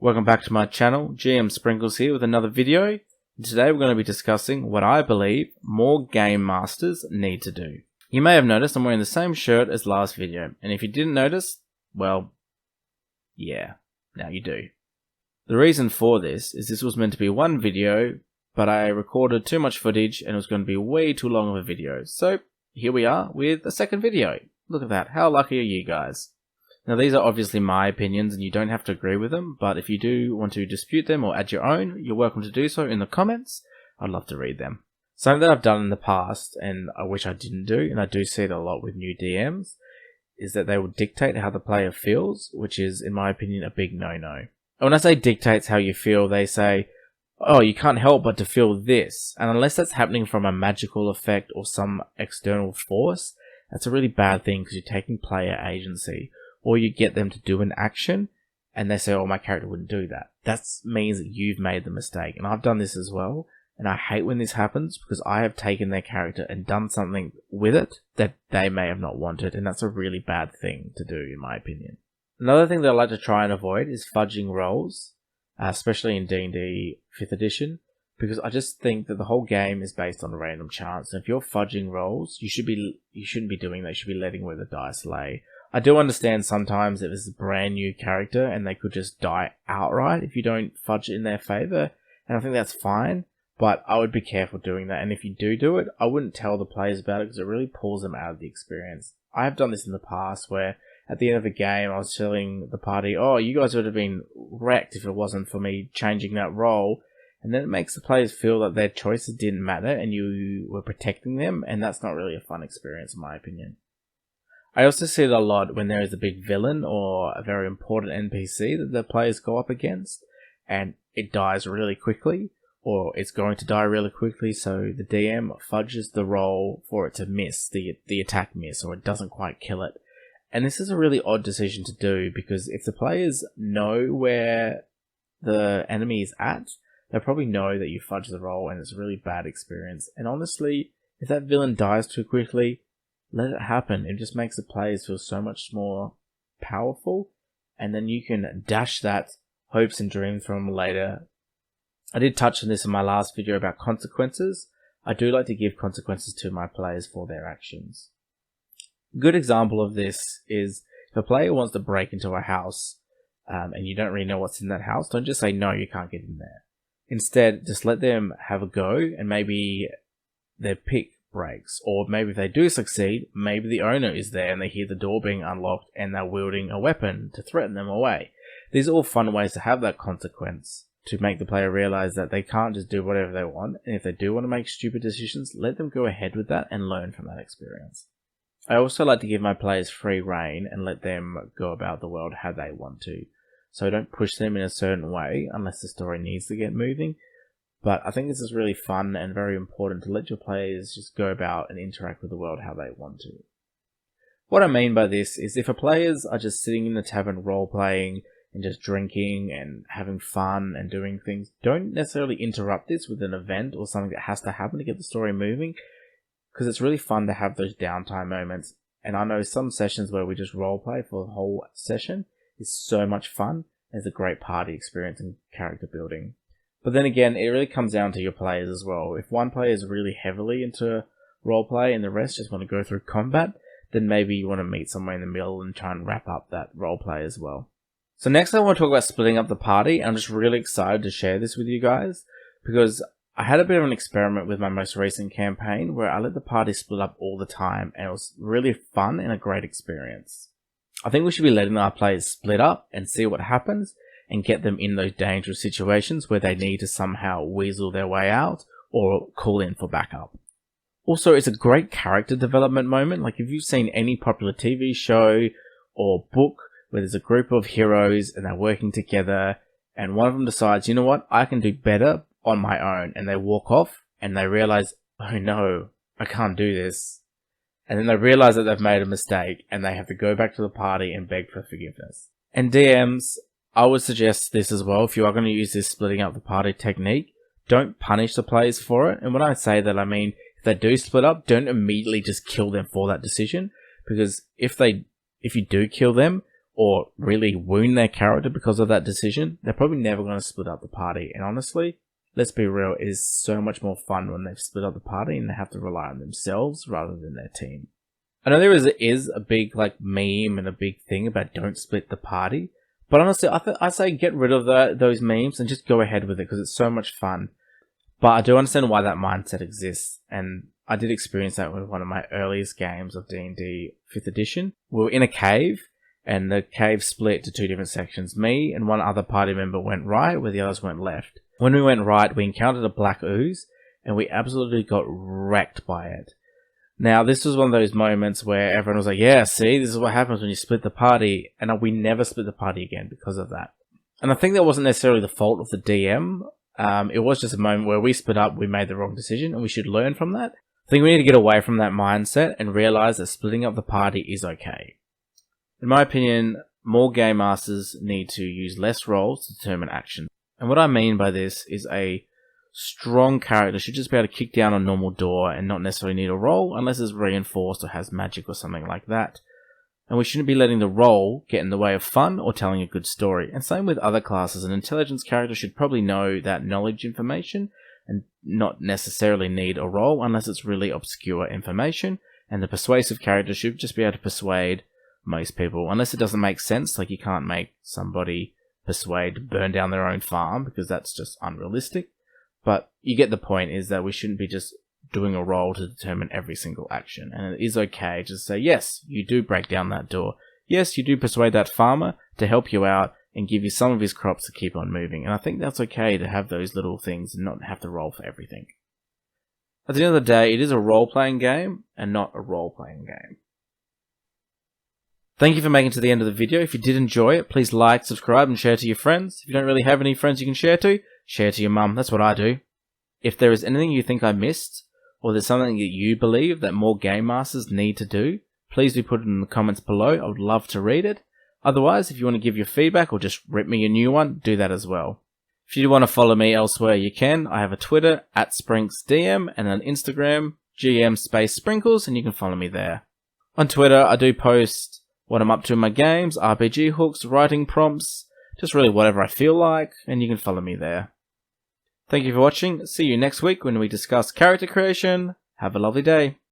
Welcome back to my channel, GM Sprinkles here with another video. Today we're going to be discussing what I believe more game masters need to do. You may have noticed I'm wearing the same shirt as last video, and if you didn't notice, well, yeah, now you do. The reason for this is this was meant to be one video, but I recorded too much footage and it was going to be way too long of a video. So here we are with a second video. Look at that, how lucky are you guys? Now these are obviously my opinions and you don't have to agree with them, but if you do want to dispute them or add your own, you're welcome to do so in the comments. I'd love to read them. Something that I've done in the past, and I wish I didn't do, and I do see it a lot with new DMs, is that they will dictate how the player feels, which is, in my opinion, a big no-no. And when I say dictates how you feel, they say, oh, you can't help but to feel this, and unless that's happening from a magical effect or some external force, that's a really bad thing because you're taking player agency. Or you get them to do an action, and they say, oh, my character wouldn't do that. That means that you've made the mistake. And I've done this as well, and I hate when this happens, because I have taken their character and done something with it that they may have not wanted, and that's a really bad thing to do, in my opinion. Another thing that I like to try and avoid is fudging rolls, especially in D&D 5th edition, because I just think that the whole game is based on a random chance, and if you're fudging rolls, you shouldn't be doing that. You should be letting where the dice lay. I do understand sometimes if it's a brand new character and they could just die outright if you don't fudge it in their favor, and I think that's fine, but I would be careful doing that, and if you do it, I wouldn't tell the players about it because it really pulls them out of the experience. I have done this in the past where at the end of a game I was telling the party, oh, you guys would have been wrecked if it wasn't for me changing that role, and then it makes the players feel that their choices didn't matter and you were protecting them, and that's not really a fun experience in my opinion. I also see it a lot when there is a big villain or a very important NPC that the players go up against and it dies really quickly, or it's going to die really quickly, so the DM fudges the roll for it to miss, the attack miss, or it doesn't quite kill it. And this is a really odd decision to do, because if the players know where the enemy is at, they'll probably know that you fudge the roll, and it's a really bad experience. And honestly, if that villain dies too quickly, let it happen. It just makes the players feel so much more powerful, and then you can dash that hopes and dreams from later. I did touch on this in my last video about consequences. I do like to give consequences to my players for their actions. A good example of this is if a player wants to break into a house and you don't really know what's in that house, don't just say, no, you can't get in there. Instead, just let them have a go, and maybe their pick breaks, or maybe if they do succeed, maybe the owner is there and they hear the door being unlocked and they're wielding a weapon to threaten them away. These are all fun ways to have that consequence, to make the player realize that they can't just do whatever they want, and if they do want to make stupid decisions, let them go ahead with that and learn from that experience. I also like to give my players free rein and let them go about the world how they want to, so don't push them in a certain way unless the story needs to get moving. But I think this is really fun and very important to let your players just go about and interact with the world how they want to. What I mean by this is if players are just sitting in the tavern role-playing and just drinking and having fun and doing things, don't necessarily interrupt this with an event or something that has to happen to get the story moving, because it's really fun to have those downtime moments. And I know some sessions where we just role-play for the whole session is so much fun. It's a great party experience and character building. But then again, it really comes down to your players as well. If one player is really heavily into roleplay and the rest just want to go through combat, then maybe you want to meet somewhere in the middle and try and wrap up that roleplay as well. So next I want to talk about splitting up the party. I'm just really excited to share this with you guys, because I had a bit of an experiment with my most recent campaign where I let the party split up all the time, and it was really fun and a great experience. I think we should be letting our players split up and see what happens, and get them in those dangerous situations where they need to somehow weasel their way out or call in for backup. Also, it's a great character development moment. Like if you've seen any popular TV show or book where there's a group of heroes and they're working together and one of them decides, you know what, I can do better on my own, and they walk off and they realize, oh no, I can't do this. And then they realize that they've made a mistake and they have to go back to the party and beg for forgiveness. And DMs, I would suggest this as well. If you are going to use this splitting up the party technique, don't punish the players for it. And when I say that, I mean, if they do split up, don't immediately just kill them for that decision. Because if you do kill them, or really wound their character because of that decision, they're probably never going to split up the party. And honestly, let's be real, it is so much more fun when they've split up the party and they have to rely on themselves rather than their team. I know there is a big meme and a big thing about don't split the party, but honestly, I say get rid of those memes and just go ahead with it because it's so much fun. But I do understand why that mindset exists, and I did experience that with one of my earliest games of D&D 5th edition. We were in a cave, and the cave split to two different sections. Me and one other party member went right, where the others went left. When we went right, we encountered a black ooze, and we absolutely got wrecked by it. Now, this was one of those moments where everyone was like, yeah, see, this is what happens when you split the party, and we never split the party again because of that. And I think that wasn't necessarily the fault of the DM. It was just a moment where we split up, we made the wrong decision, and we should learn from that. I think we need to get away from that mindset and realize that splitting up the party is okay. In my opinion, more game masters need to use less roles to determine action. And what I mean by this is a strong character should just be able to kick down a normal door and not necessarily need a roll unless it's reinforced or has magic or something like that. And we shouldn't be letting the roll get in the way of fun or telling a good story. And same with other classes. An intelligence character should probably know that knowledge information and not necessarily need a roll unless it's really obscure information. And the persuasive character should just be able to persuade most people, unless it doesn't make sense. Like, you can't make somebody persuade to burn down their own farm because that's just unrealistic. But you get the point, is that we shouldn't be just doing a roll to determine every single action. And it is okay to say, yes, you do break down that door. Yes, you do persuade that farmer to help you out and give you some of his crops to keep on moving. And I think that's okay to have those little things and not have to roll for everything. At the end of the day, it is a role-playing game and not a role-playing game. Thank you for making it to the end of the video. If you did enjoy it, please like, subscribe, and share to your friends. If you don't really have any friends you can share to your mum. That's what I do. If there is anything you think I missed, or there's something that you believe that more game masters need to do, please do put it in the comments below. I would love to read it. Otherwise, if you want to give your feedback or just rip me a new one, do that as well. If you do want to follow me elsewhere, you can. I have a Twitter, @SprinkzDM, and an Instagram, GM_Sprinkles, and you can follow me there. On Twitter, I do post what I'm up to in my games, RPG hooks, writing prompts, just really whatever I feel like, and you can follow me there. Thank you for watching. See you next week when we discuss character creation. Have a lovely day.